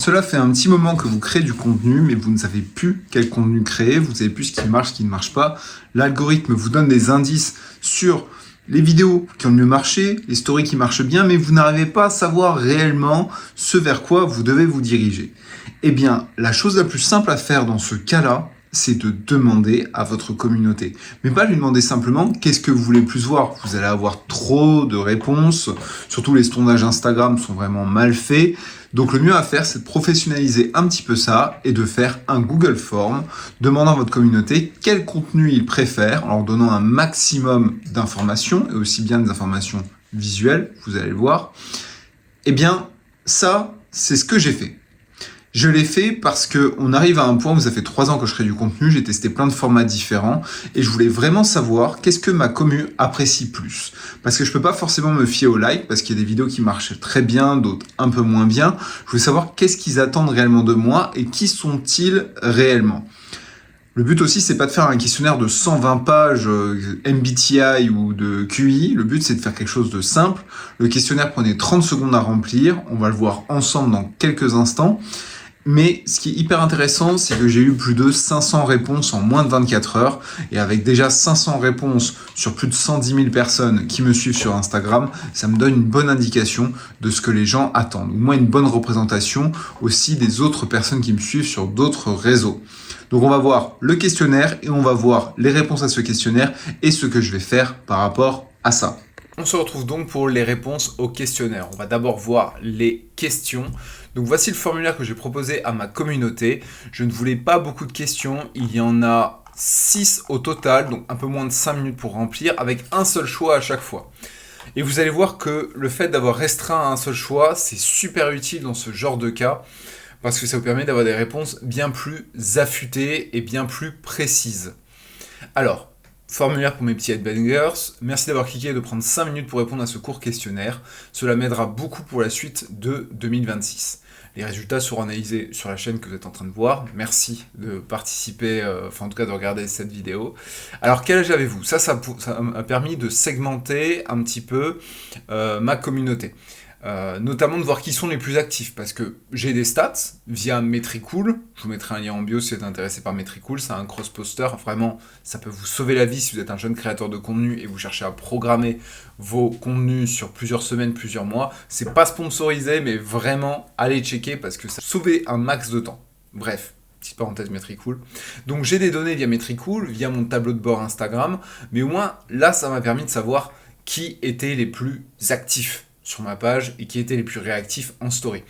cela fait un petit moment que vous créez du contenu, mais vous ne savez plus quel contenu créer, vous ne savez plus ce qui marche, ce qui ne marche pas. L'algorithme vous donne des indices sur les vidéos qui ont le mieux marché, les stories qui marchent bien, mais vous n'arrivez pas à savoir réellement ce vers quoi vous devez vous diriger. Eh bien, la chose la plus simple à faire dans ce cas-là, c'est de demander à votre communauté. Mais pas lui demander simplement qu'est-ce que vous voulez plus voir. Vous allez avoir trop de réponses, surtout les sondages Instagram sont vraiment mal faits. Donc le mieux à faire, c'est de professionnaliser un petit peu ça et de faire un Google Form, demandant à votre communauté quel contenu ils préfèrent, en leur donnant un maximum d'informations, et aussi bien des informations visuelles, vous allez le voir. Eh bien, ça, c'est ce que j'ai fait. Je l'ai fait parce qu'on arrive à un point où ça fait 3 ans que je crée du contenu, j'ai testé plein de formats différents et je voulais vraiment savoir qu'est-ce que ma commu apprécie plus. Parce que je peux pas forcément me fier aux likes parce qu'il y a des vidéos qui marchent très bien, d'autres un peu moins bien. Je voulais savoir qu'est-ce qu'ils attendent réellement de moi et qui sont-ils réellement. Le but aussi, c'est pas de faire un questionnaire de 120 pages MBTI ou de QI. Le but, c'est de faire quelque chose de simple. Le questionnaire prenait 30 secondes à remplir. On va le voir ensemble dans quelques instants. Mais ce qui est hyper intéressant, c'est que j'ai eu plus de 500 réponses en moins de 24 heures. Et avec déjà 500 réponses sur plus de 110 000 personnes qui me suivent sur Instagram, ça me donne une bonne indication de ce que les gens attendent. Ou moins une bonne représentation aussi des autres personnes qui me suivent sur d'autres réseaux. Donc on va voir le questionnaire et on va voir les réponses à ce questionnaire et ce que je vais faire par rapport à ça. On se retrouve donc pour les réponses au questionnaire. On va d'abord voir les questions. Donc voici le formulaire que j'ai proposé à ma communauté. Je ne voulais pas beaucoup de questions. Il y en a 6 au total, donc un peu moins de 5 minutes pour remplir, avec un seul choix à chaque fois. Et vous allez voir que le fait d'avoir restreint à un seul choix, c'est super utile dans ce genre de cas, parce que ça vous permet d'avoir des réponses bien plus affûtées et bien plus précises. Alors, formulaire pour mes petits headbangers, merci d'avoir cliqué et de prendre 5 minutes pour répondre à ce court questionnaire. Cela m'aidera beaucoup pour la suite de 2026. Les résultats seront analysés sur la chaîne que vous êtes en train de voir. Merci de participer, en tout cas de regarder cette vidéo. Alors, quel âge avez-vous ? Ça m'a permis de segmenter un petit peu ma communauté. Notamment de voir qui sont les plus actifs, parce que j'ai des stats via Metricool. Je vous mettrai un lien en bio si vous êtes intéressé par Metricool. C'est un cross-poster, vraiment ça peut vous sauver la vie si vous êtes un jeune créateur de contenu et vous cherchez à programmer vos contenus sur plusieurs semaines, plusieurs mois. C'est pas sponsorisé, mais vraiment allez checker parce que ça sauve un max de temps. Bref, petite parenthèse Metricool. Donc j'ai des données via Metricool, via mon tableau de bord Instagram, mais au moins là ça m'a permis de savoir qui étaient les plus actifs sur ma page et qui étaient les plus réactifs en story.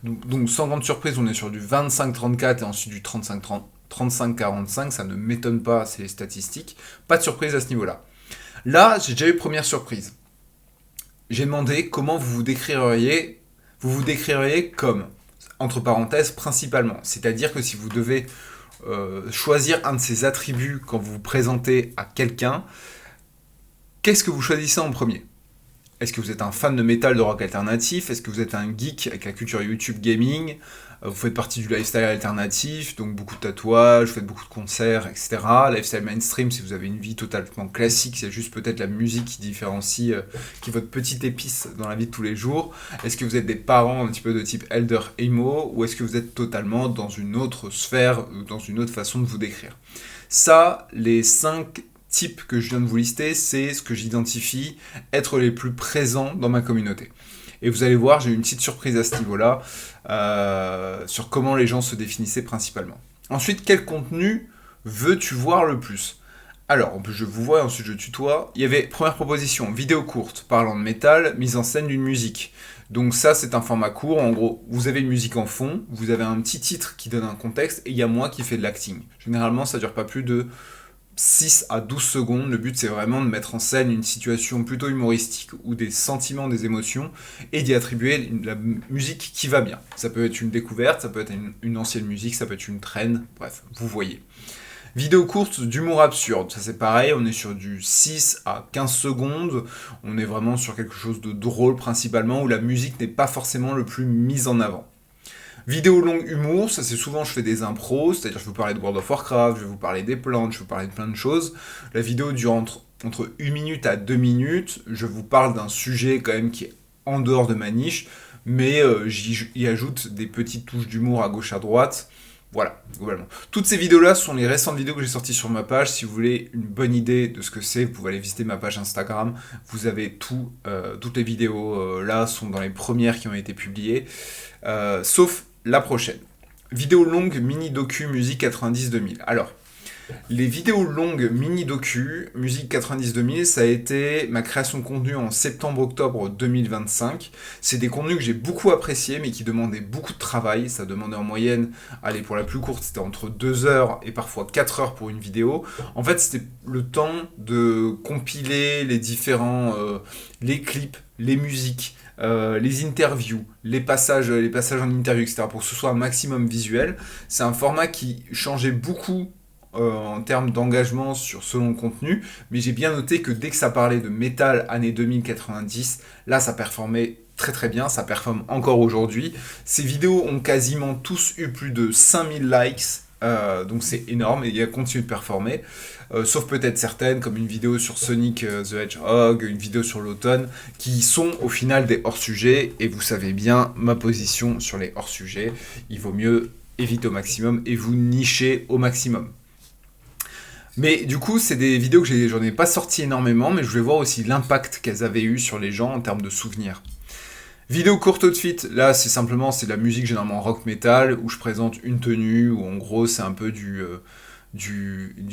Donc sans grande surprise, on est sur du 25-34 et ensuite du 35-45, ça ne m'étonne pas, c'est les statistiques. Pas de surprise à ce niveau-là. Là, j'ai déjà eu première surprise. J'ai demandé comment vous vous décririez. Vous vous décririez comme, entre parenthèses, principalement. C'est-à-dire que si vous devez choisir un de ces attributs quand vous vous présentez à quelqu'un, qu'est-ce que vous choisissez en premier ? Est-ce que vous êtes un fan de métal, de rock alternatif ? Est-ce que vous êtes un geek avec la culture YouTube gaming ? Vous faites partie du lifestyle alternatif, donc beaucoup de tatouages, vous faites beaucoup de concerts, etc. Lifestyle mainstream, si vous avez une vie totalement classique, c'est juste peut-être la musique qui différencie, qui est votre petite épice dans la vie de tous les jours. Est-ce que vous êtes des parents un petit peu de type elder emo ? Ou est-ce que vous êtes totalement dans une autre sphère, dans une autre façon de vous décrire ? Ça, les 5 types que je viens de vous lister, c'est ce que j'identifie être les plus présents dans ma communauté. Et vous allez voir, j'ai eu une petite surprise à ce niveau-là, sur comment les gens se définissaient principalement. Ensuite, quel contenu veux-tu voir le plus ? Alors, je vous vois et ensuite je tutoie. Il y avait, première proposition, vidéo courte, parlant de métal, mise en scène d'une musique. Donc ça, c'est un format court. En gros, vous avez une musique en fond, vous avez un petit titre qui donne un contexte, et il y a moi qui fais de l'acting. Généralement, ça ne dure pas plus de 6 à 12 secondes, le but c'est vraiment de mettre en scène une situation plutôt humoristique ou des sentiments, des émotions et d'y attribuer la musique qui va bien. Ça peut être une découverte, ça peut être une ancienne musique, ça peut être une trend, bref, vous voyez. Vidéo courte d'humour absurde, ça c'est pareil, on est sur du 6 à 15 secondes, on est vraiment sur quelque chose de drôle principalement où la musique n'est pas forcément le plus mise en avant. Vidéo longue humour, ça c'est souvent je fais des impros, c'est-à-dire je vais vous parler de World of Warcraft, je vais vous parler des plantes, je vais vous parler de plein de choses. La vidéo dure entre 1 minute à 2 minutes, je vous parle d'un sujet quand même qui est en dehors de ma niche, mais j'y ajoute des petites touches d'humour à gauche à droite. Voilà, globalement. Toutes ces vidéos-là sont les récentes vidéos que j'ai sorties sur ma page. Si vous voulez une bonne idée de ce que c'est, vous pouvez aller visiter ma page Instagram. Vous avez tout, toutes les vidéos là sont dans les premières qui ont été publiées, sauf la prochaine. Vidéo longue, mini-docu, musique 90-2000. Alors, les vidéos longues mini-docu, musique 90-2000, ça a été ma création de contenu en septembre-octobre 2025. C'est des contenus que j'ai beaucoup appréciés, mais qui demandaient beaucoup de travail. Ça demandait en moyenne, allez, pour la plus courte, c'était entre 2 heures et parfois 4 heures pour une vidéo. En fait, c'était le temps de compiler les différents, les clips, les musiques, les interviews, les passages en interview, etc. pour que ce soit un maximum visuel. C'est un format qui changeait beaucoup en termes d'engagement selon le contenu, mais j'ai bien noté que dès que ça parlait de métal années 2090, là ça performait très très bien, ça performe encore aujourd'hui. Ces vidéos ont quasiment tous eu plus de 5000 likes, donc c'est énorme et il a continué de performer, sauf peut-être certaines comme une vidéo sur Sonic the Hedgehog, une vidéo sur l'automne, qui sont au final des hors-sujets, et vous savez bien ma position sur les hors-sujets, il vaut mieux éviter au maximum et vous nicher au maximum. Mais du coup, c'est des vidéos que j'en ai pas sorti énormément, mais je voulais voir aussi l'impact qu'elles avaient eu sur les gens en termes de souvenirs. Vidéo courte de suite, là c'est de la musique généralement rock metal, où je présente une tenue, où en gros c'est un peu du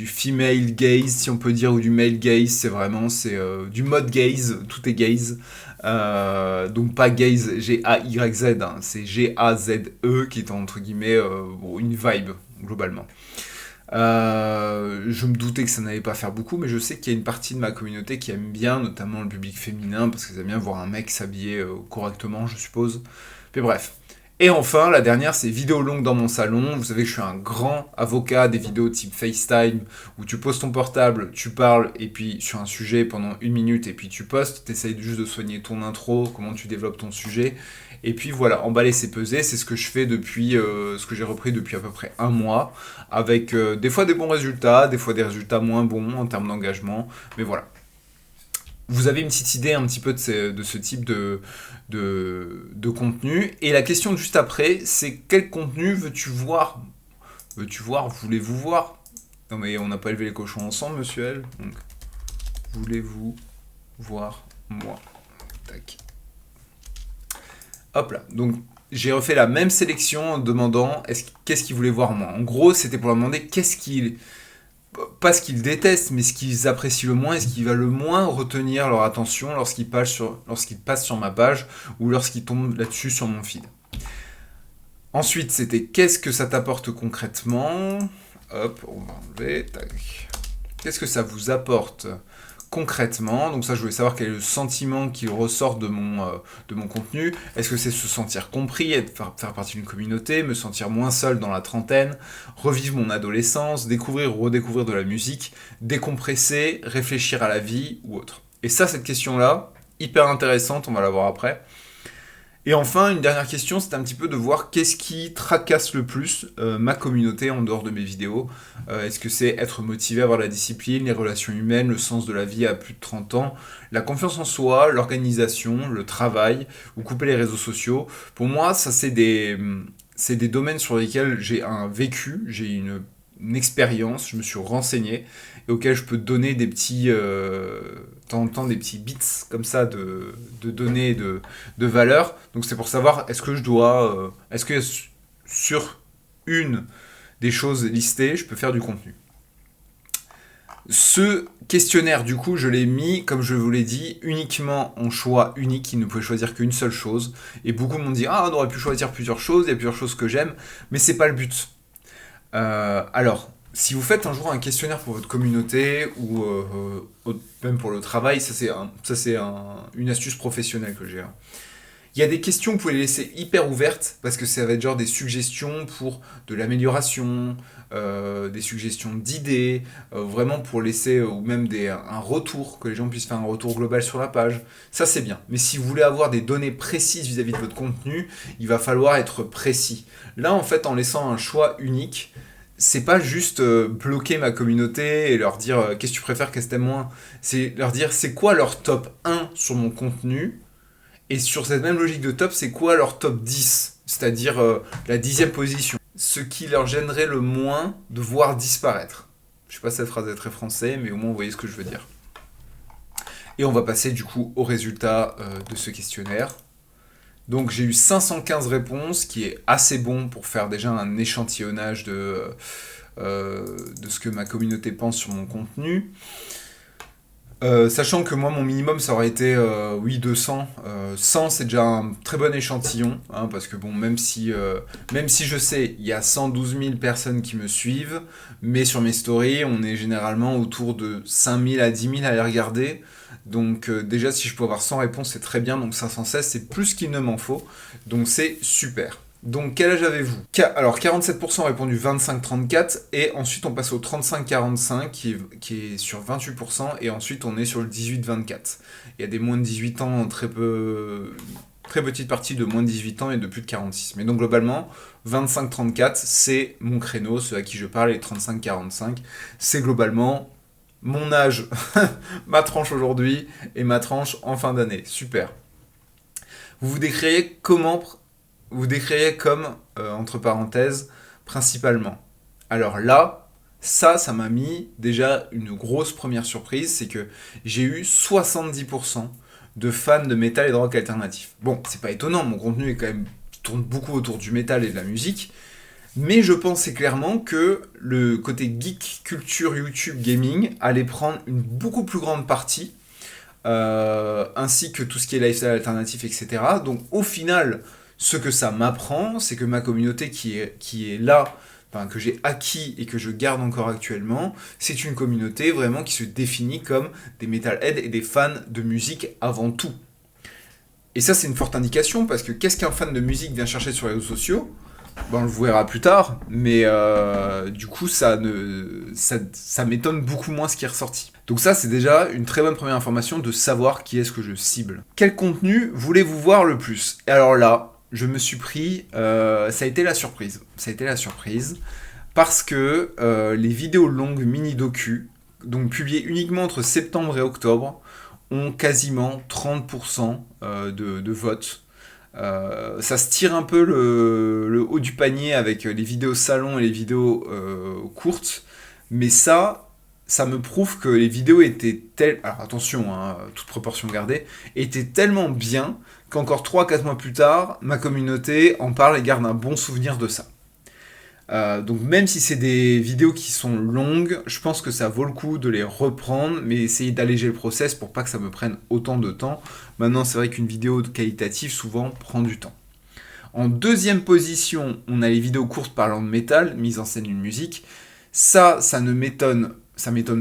female gaze, si on peut dire, ou du male gaze, c'est du mode gaze, tout est gaze. Donc pas gaze G-A-Y-Z, hein, c'est G-A-Z-E qui est entre guillemets une vibe globalement. Je me doutais que ça n'allait pas faire beaucoup, mais je sais qu'il y a une partie de ma communauté qui aime bien, notamment le public féminin, parce qu'ils aiment bien voir un mec s'habiller correctement, je suppose. Mais bref. Et enfin, la dernière, c'est vidéo longue dans mon salon. Vous savez que je suis un grand avocat des vidéos type FaceTime, où tu poses ton portable, tu parles, et puis sur un sujet pendant 1 minute, et puis tu postes, tu essayes juste de soigner ton intro, comment tu développes ton sujet. Et puis voilà, emballer c'est peser, c'est ce que je fais depuis, ce que j'ai repris depuis à peu près 1 mois, avec des fois des bons résultats, des fois des résultats moins bons en termes d'engagement, mais voilà. Vous avez une petite idée un petit peu de ce type de contenu. Et la question juste après, c'est quel contenu veux-tu voir? Veux-tu voir? Voulez-vous voir? Non mais on n'a pas élevé les cochons ensemble, monsieur L. Donc, voulez-vous voir moi? Tac. Hop là. Donc, j'ai refait la même sélection en demandant qu'est-ce qu'ils voulaient voir moi. En gros, c'était pour leur demander pas ce qu'ils détestent, mais ce qu'ils apprécient le moins et ce qui va le moins retenir leur attention lorsqu'ils passent sur ma page ou lorsqu'ils tombent là-dessus sur mon feed. Ensuite, c'était qu'est-ce que ça t'apporte concrètement? Hop, on va enlever. Tac. Qu'est-ce que ça vous apporte concrètement? Donc ça, je voulais savoir quel est le sentiment qui ressort de mon contenu. Est-ce que c'est se sentir compris, faire partie d'une communauté, me sentir moins seul dans la trentaine, revivre mon adolescence, découvrir ou redécouvrir de la musique, décompresser, réfléchir à la vie ou autre? Et ça, cette question-là, hyper intéressante, on va la voir après. Et enfin, une dernière question, c'est un petit peu de voir qu'est-ce qui tracasse le plus ma communauté en dehors de mes vidéos. Est-ce que c'est être motivé à avoir la discipline, les relations humaines, le sens de la vie à plus de 30 ans, la confiance en soi, l'organisation, le travail, ou couper les réseaux sociaux? Pour moi, ça c'est des domaines sur lesquels j'ai un vécu, j'ai une expérience, je me suis renseigné, et auquel je peux donner des petits... de temps en temps des petits bits comme ça de données de valeur. Donc c'est pour savoir est-ce que sur une des choses listées, je peux faire du contenu. Ce questionnaire, du coup, je l'ai mis, comme je vous l'ai dit, uniquement en choix unique. Il ne pouvait choisir qu'une seule chose. Et beaucoup m'ont dit « Ah, on aurait pu choisir plusieurs choses, il y a plusieurs choses que j'aime. » Mais c'est pas le but. Alors, si vous faites un jour un questionnaire pour votre communauté ou même pour le travail, ça c'est une astuce professionnelle que j'ai. Il y a des questions que vous pouvez les laisser hyper ouvertes parce que ça va être genre des suggestions pour de l'amélioration, des suggestions d'idées, vraiment pour laisser ou même un retour, que les gens puissent faire un retour global sur la page. Ça c'est bien. Mais si vous voulez avoir des données précises vis-à-vis de votre contenu, il va falloir être précis. Là en fait, en laissant un choix unique, c'est pas juste bloquer ma communauté et leur dire qu'est-ce que tu préfères, qu'est-ce que t'aimes moins. C'est leur dire c'est quoi leur top 1 sur mon contenu Et sur cette même logique de top, c'est quoi leur top 10? C'est-à-dire la 10e position. Ce qui leur gênerait le moins de voir disparaître. Je sais pas si cette phrase est très français, mais au moins vous voyez ce que je veux dire. Et on va passer du coup aux résultats de ce questionnaire. Donc j'ai eu 515 réponses, qui est assez bon pour faire déjà un échantillonnage de ce que ma communauté pense sur mon contenu. Sachant que moi, mon minimum, ça aurait été, oui, 200. 100, c'est déjà un très bon échantillon, hein, parce que bon, même si je sais, il y a 112 000 personnes qui me suivent, mais sur mes stories, on est généralement autour de 5 000 à 10 000 à les regarder. Donc déjà, si je peux avoir 100 réponses, c'est très bien. Donc 516, c'est plus qu'il ne m'en faut. Donc c'est super. Donc quel âge avez-vous? Alors 47% ont répondu 25-34 et ensuite on passe au 35-45 qui est sur 28% et ensuite on est sur le 18-24. Il y a des moins de 18 ans, très petite partie de moins de 18 ans et de plus de 46. Mais donc globalement, 25-34 c'est mon créneau, ceux à qui je parle, et 35-45 c'est globalement mon âge, ma tranche aujourd'hui et ma tranche en fin d'année. Super. Vous vous décririez comment? Vous décririez comme, entre parenthèses, principalement. Alors là, ça m'a mis déjà une grosse première surprise, c'est que j'ai eu 70% de fans de métal et de rock alternatif. Bon, c'est pas étonnant, mon contenu est quand même, tourne beaucoup autour du métal et de la musique, mais je pensais clairement que le côté geek, culture, YouTube, gaming allait prendre une beaucoup plus grande partie, ainsi que tout ce qui est lifestyle alternatif, etc. Donc au final, ce que ça m'apprend, c'est que ma communauté qui est là, enfin, que j'ai acquis et que je garde encore actuellement, c'est une communauté vraiment qui se définit comme des metalheads et des fans de musique avant tout. Et ça, c'est une forte indication, parce que qu'est-ce qu'un fan de musique vient chercher sur les réseaux sociaux? On le verra plus tard, mais du coup, ça m'étonne beaucoup moins ce qui est ressorti. Donc ça, c'est déjà une très bonne première information de savoir qui est-ce que je cible. Quel contenu voulez-vous voir le plus? Et alors là, je me suis pris, ça a été la surprise. Ça a été la surprise parce que les vidéos longues mini-docu, donc publiées uniquement entre septembre et octobre, ont quasiment 30% de vote. Ça se tire un peu le haut du panier avec les vidéos salon et les vidéos courtes, mais ça me prouve que les vidéos étaient alors attention, hein, toute proportion gardée, étaient tellement bien qu'encore 3-4 mois plus tard, ma communauté en parle et garde un bon souvenir de ça. Donc même si c'est des vidéos qui sont longues, je pense que ça vaut le coup de les reprendre, mais essayer d'alléger le process pour pas que ça me prenne autant de temps. Maintenant, c'est vrai qu'une vidéo qualitative, souvent, prend du temps. En deuxième position, on a les vidéos courtes parlant de métal, mise en scène d'une musique. Ça m'étonne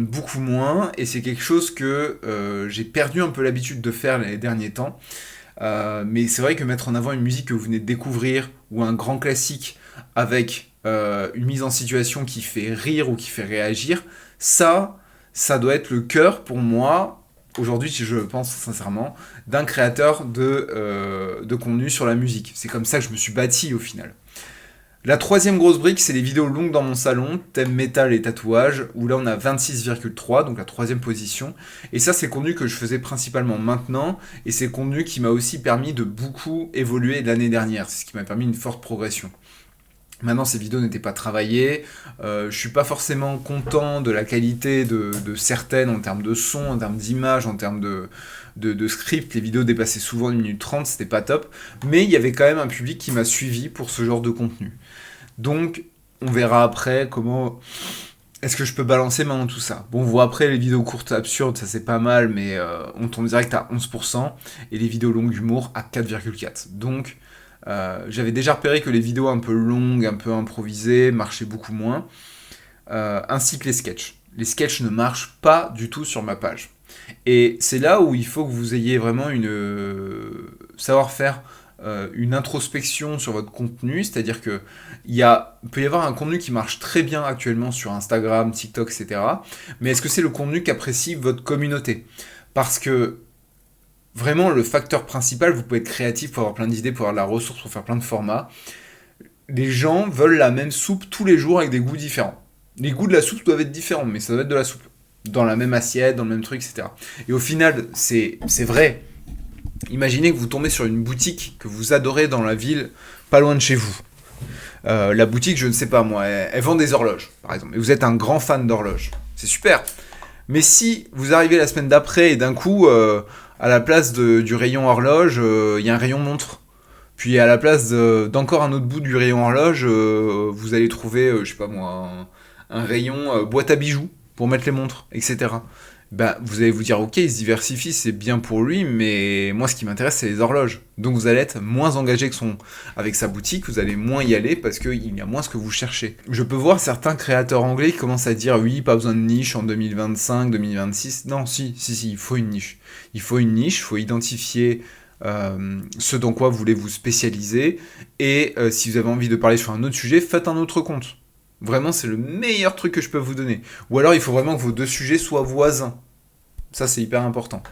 beaucoup moins, et c'est quelque chose que j'ai perdu un peu l'habitude de faire les derniers temps. Mais c'est vrai que mettre en avant une musique que vous venez de découvrir, ou un grand classique avec une mise en situation qui fait rire ou qui fait réagir, ça doit être le cœur pour moi, aujourd'hui, si je pense sincèrement, d'un créateur de contenu sur la musique. C'est comme ça que je me suis bâti au final. La troisième grosse brique, c'est les vidéos longues dans mon salon, thème métal et tatouage, où là on a 26,3, donc la troisième position. Et ça, c'est le contenu que je faisais principalement maintenant, et c'est le contenu qui m'a aussi permis de beaucoup évoluer l'année dernière. C'est ce qui m'a permis une forte progression. Maintenant, ces vidéos n'étaient pas travaillées, je suis pas forcément content de la qualité de certaines en termes de son, en termes d'image, en termes de script. Les vidéos dépassaient souvent 1 minute 30, c'était pas top, mais il y avait quand même un public qui m'a suivi pour ce genre de contenu. Donc, on verra après comment est-ce que je peux balancer maintenant tout ça. Bon, on voit après les vidéos courtes absurdes, ça c'est pas mal, mais on tombe direct à 11%, et les vidéos longues d'humour à 4,4%. Donc, j'avais déjà repéré que les vidéos un peu longues, un peu improvisées, marchaient beaucoup moins, ainsi que les sketchs. Les sketchs ne marchent pas du tout sur ma page. Et c'est là où il faut que vous ayez vraiment savoir faire une introspection sur votre contenu, c'est-à-dire que peut y avoir un contenu qui marche très bien actuellement sur Instagram, TikTok, etc. Mais est-ce que c'est le contenu qu'apprécie votre communauté? Parce que vraiment, le facteur principal, vous pouvez être créatif pour avoir plein d'idées, pour avoir de la ressource, pour faire plein de formats. Les gens veulent la même soupe tous les jours avec des goûts différents. Les goûts de la soupe doivent être différents, mais ça doit être de la soupe. Dans la même assiette, dans le même truc, etc. Et au final, c'est vrai. Imaginez que vous tombez sur une boutique que vous adorez dans la ville, pas loin de chez vous. La boutique, je ne sais pas moi, elle vend des horloges, par exemple. Et vous êtes un grand fan d'horloges. C'est super. Mais si vous arrivez la semaine d'après et d'un coup, à la place du rayon horloge, il y a un rayon montre. Puis à la place d'encore un autre bout du rayon horloge, vous allez trouver, je sais pas moi, un rayon boîte à bijoux pour mettre les montres, etc. Ben, vous allez vous dire, ok, il se diversifie, c'est bien pour lui, mais moi, ce qui m'intéresse, c'est les horloges. Donc, vous allez être moins engagé avec sa boutique, vous allez moins y aller parce qu'il y a moins ce que vous cherchez. Je peux voir certains créateurs anglais qui commencent à dire, oui, pas besoin de niche en 2025, 2026. Non, si, il faut une niche. Il faut une niche, il faut identifier ce dans quoi vous voulez vous spécialiser. Et si vous avez envie de parler sur un autre sujet, faites un autre compte. Vraiment, c'est le meilleur truc que je peux vous donner. Ou alors, il faut vraiment que vos deux sujets soient voisins. Ça, c'est hyper important.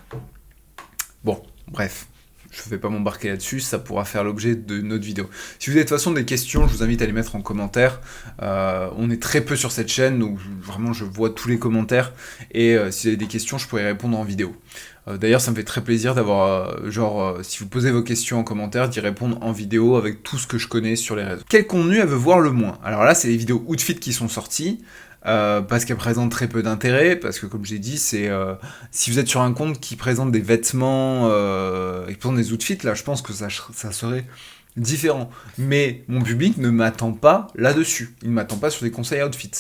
Bon, bref. Je ne vais pas m'embarquer là-dessus, ça pourra faire l'objet de notre vidéo. Si vous avez de toute façon des questions, je vous invite à les mettre en commentaire. On est très peu sur cette chaîne, donc vraiment, je vois tous les commentaires. Et si vous avez des questions, je pourrais y répondre en vidéo. D'ailleurs, ça me fait très plaisir d'avoir, si vous posez vos questions en commentaire, d'y répondre en vidéo avec tout ce que je connais sur les réseaux. Quel contenu elle veut voir le moins? Alors là, c'est les vidéos outfit qui sont sorties, parce qu'elles présentent très peu d'intérêt, parce que comme j'ai dit, c'est si vous êtes sur un compte qui présente des vêtements, et qui présente des outfits, là, je pense que ça serait différent. Mais mon public ne m'attend pas là-dessus. Il ne m'attend pas sur des conseils outfits.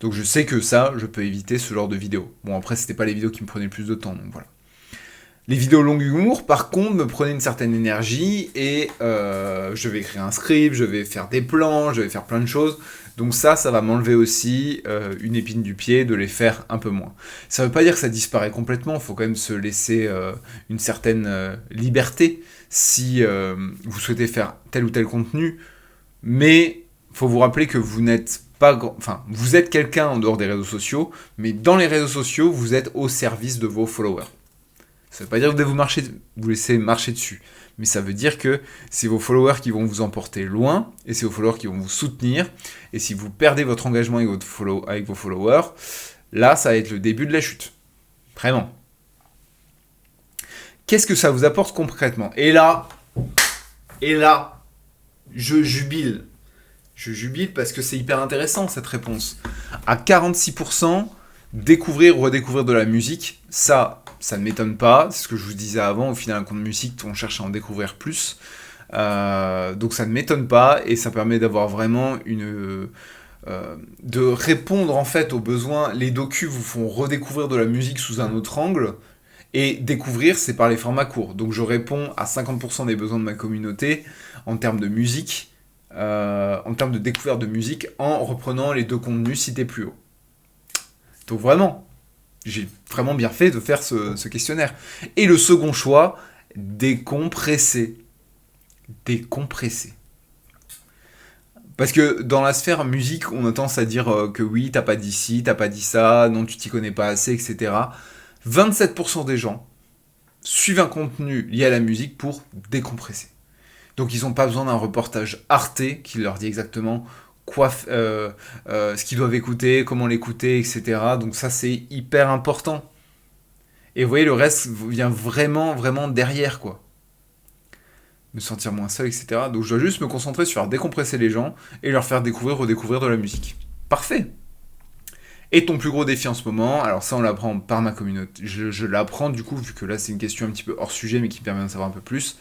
Donc je sais que ça, je peux éviter ce genre de vidéos. Bon, après, c'était pas les vidéos qui me prenaient le plus de temps, donc voilà. Les vidéos longues humour, par contre, me prenaient une certaine énergie et je vais écrire un script, je vais faire des plans, je vais faire plein de choses. Donc ça va m'enlever aussi une épine du pied de les faire un peu moins. Ça veut pas dire que ça disparaît complètement, il faut quand même se laisser une certaine liberté si vous souhaitez faire tel ou tel contenu. Mais il faut vous rappeler que vous n'êtes pas... Enfin, vous êtes quelqu'un en dehors des réseaux sociaux, mais dans les réseaux sociaux, vous êtes au service de vos followers. Ça ne veut pas dire que vous devez vous laisser marcher dessus, mais ça veut dire que c'est vos followers qui vont vous emporter loin, et c'est vos followers qui vont vous soutenir, et si vous perdez votre engagement avec vos followers, là, ça va être le début de la chute. Vraiment. Qu'est-ce que ça vous apporte concrètement? Et là, je jubile. Je jubile parce que c'est hyper intéressant, cette réponse. À 46%, découvrir ou redécouvrir de la musique, ça ne m'étonne pas, c'est ce que je vous disais avant, au final un compte musique, on cherche à en découvrir plus, donc ça ne m'étonne pas, et ça permet d'avoir vraiment de répondre en fait aux besoins. Les docus vous font redécouvrir de la musique sous un autre angle, et découvrir c'est par les formats courts, donc je réponds à 50% des besoins de ma communauté en termes de musique, en termes de découverte de musique, en reprenant les deux contenus cités plus haut. Donc vraiment, j'ai vraiment bien fait de faire ce questionnaire. Et le second choix, décompresser. Décompresser. Parce que dans la sphère musique, on a tendance à dire que oui, t'as pas dit ci, t'as pas dit ça, non, tu t'y connais pas assez, etc. 27% des gens suivent un contenu lié à la musique pour décompresser. Donc ils n'ont pas besoin d'un reportage Arte qui leur dit exactement ce qu'ils doivent écouter, comment l'écouter, etc. Donc ça, c'est hyper important. Et vous voyez, le reste vient vraiment, vraiment derrière, quoi. Me sentir moins seul, etc. Donc je dois juste me concentrer sur décompresser les gens et leur faire découvrir, redécouvrir de la musique. Parfait. Et ton plus gros défi en ce moment, alors ça on l'apprend par ma communauté, je l'apprends du coup, vu que là c'est une question un petit peu hors sujet, mais qui me permet d'en savoir un peu plus.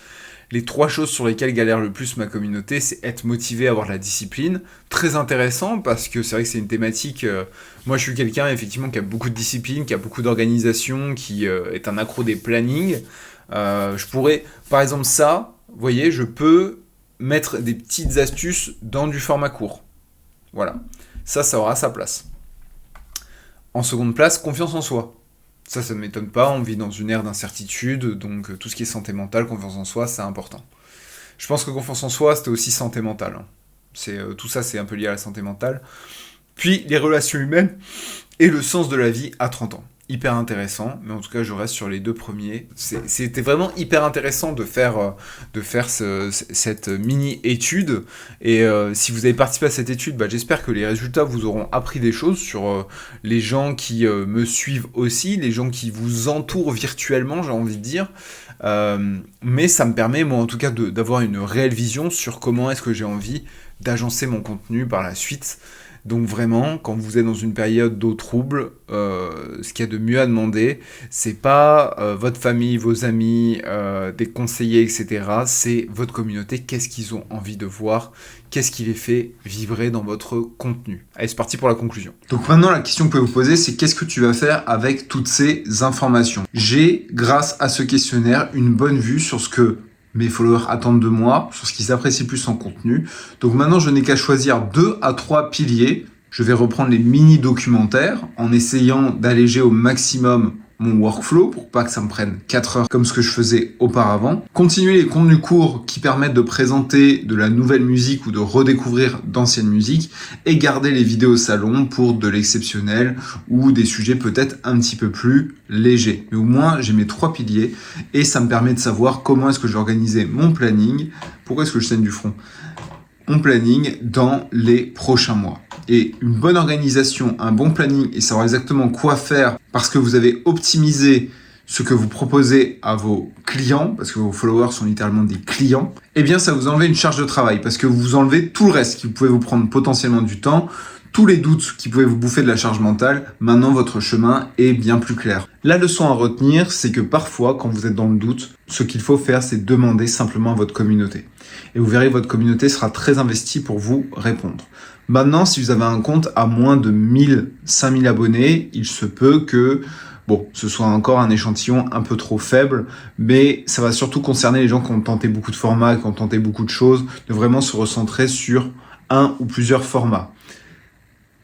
Les 3 choses sur lesquelles galère le plus ma communauté, c'est être motivé, avoir de la discipline. Très intéressant, parce que c'est vrai que c'est une thématique... moi, je suis quelqu'un, effectivement, qui a beaucoup de discipline, qui a beaucoup d'organisation, qui est un accro des plannings. Je pourrais... Par exemple, ça, vous voyez, je peux mettre des petites astuces dans du format court. Voilà. Ça aura sa place. En seconde place, confiance en soi. Ça ne m'étonne pas, on vit dans une ère d'incertitude, donc tout ce qui est santé mentale, confiance en soi, c'est important. Je pense que confiance en soi, c'était aussi santé mentale. Tout ça, c'est un peu lié à la santé mentale. Puis, les relations humaines et le sens de la vie à 30 ans. Hyper intéressant, mais en tout cas, je reste sur les 2 premiers. C'était vraiment hyper intéressant de faire cette mini-étude. Et si vous avez participé à cette étude, j'espère que les résultats vous auront appris des choses sur les gens qui me suivent aussi, les gens qui vous entourent virtuellement, j'ai envie de dire. Mais ça me permet, moi en tout cas, d'avoir une réelle vision sur comment est-ce que j'ai envie d'agencer mon contenu par la suite. Donc vraiment, quand vous êtes dans une période d'eau trouble, ce qu'il y a de mieux à demander, c'est pas votre famille, vos amis, des conseillers, etc. C'est votre communauté, qu'est-ce qu'ils ont envie de voir, qu'est-ce qui les fait vibrer dans votre contenu. Allez, c'est parti pour la conclusion. Donc maintenant, la question que vous pouvez vous poser, c'est qu'est-ce que tu vas faire avec toutes ces informations? J'ai, grâce à ce questionnaire, une bonne vue sur ce que mes followers attendent de moi, sur ce qu'ils apprécient plus en contenu. Donc maintenant, je n'ai qu'à choisir 2 à 3 piliers. Je vais reprendre les mini-documentaires en essayant d'alléger au maximum mon workflow pour pas que ça me prenne 4 heures comme ce que je faisais auparavant. Continuer les contenus courts qui permettent de présenter de la nouvelle musique ou de redécouvrir d'anciennes musiques et garder les vidéos salon pour de l'exceptionnel ou des sujets peut-être un petit peu plus légers. Mais au moins, j'ai mes 3 piliers et ça me permet de savoir comment est-ce que je vais organiser mon planning. Pourquoi est-ce que je saigne du front? Mon planning dans les prochains mois. Et une bonne organisation, un bon planning et savoir exactement quoi faire parce que vous avez optimisé ce que vous proposez à vos clients, parce que vos followers sont littéralement des clients, eh bien ça vous enlève une charge de travail parce que vous enlevez tout le reste qui pouvait vous prendre potentiellement du temps, tous les doutes qui pouvaient vous bouffer de la charge mentale. Maintenant votre chemin est bien plus clair. La leçon à retenir, c'est que parfois quand vous êtes dans le doute, ce qu'il faut faire, c'est demander simplement à votre communauté. Et vous verrez, votre communauté sera très investie pour vous répondre. Maintenant, si vous avez un compte à moins de 5000 abonnés, il se peut que ce soit encore un échantillon un peu trop faible, mais ça va surtout concerner les gens qui ont tenté beaucoup de formats, qui ont tenté beaucoup de choses, de vraiment se recentrer sur un ou plusieurs formats.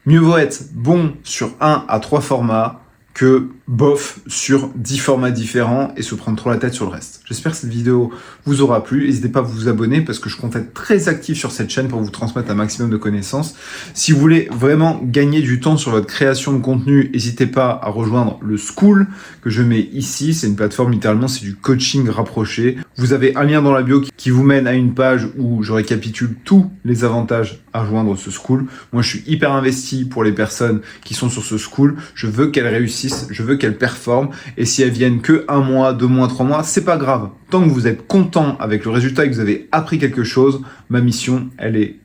Mieux vaut être bon sur 1 à 3 formats que bof sur 10 formats différents et se prendre trop la tête sur le reste. J'espère que cette vidéo vous aura plu. N'hésitez pas à vous abonner parce que je compte être très actif sur cette chaîne pour vous transmettre un maximum de connaissances. Si vous voulez vraiment gagner du temps sur votre création de contenu, n'hésitez pas à rejoindre le School que je mets ici. C'est une plateforme, littéralement, c'est du coaching rapproché. Vous avez un lien dans la bio qui vous mène à une page où je récapitule tous les avantages à rejoindre ce School. Moi, je suis hyper investi pour les personnes qui sont sur ce School. Je veux qu'elles réussissent, je veux qu'elles performent. Et si elles viennent que 1 mois, 2 mois, 3 mois, c'est pas grave. Tant que vous êtes content avec le résultat et que vous avez appris quelque chose, ma mission, elle est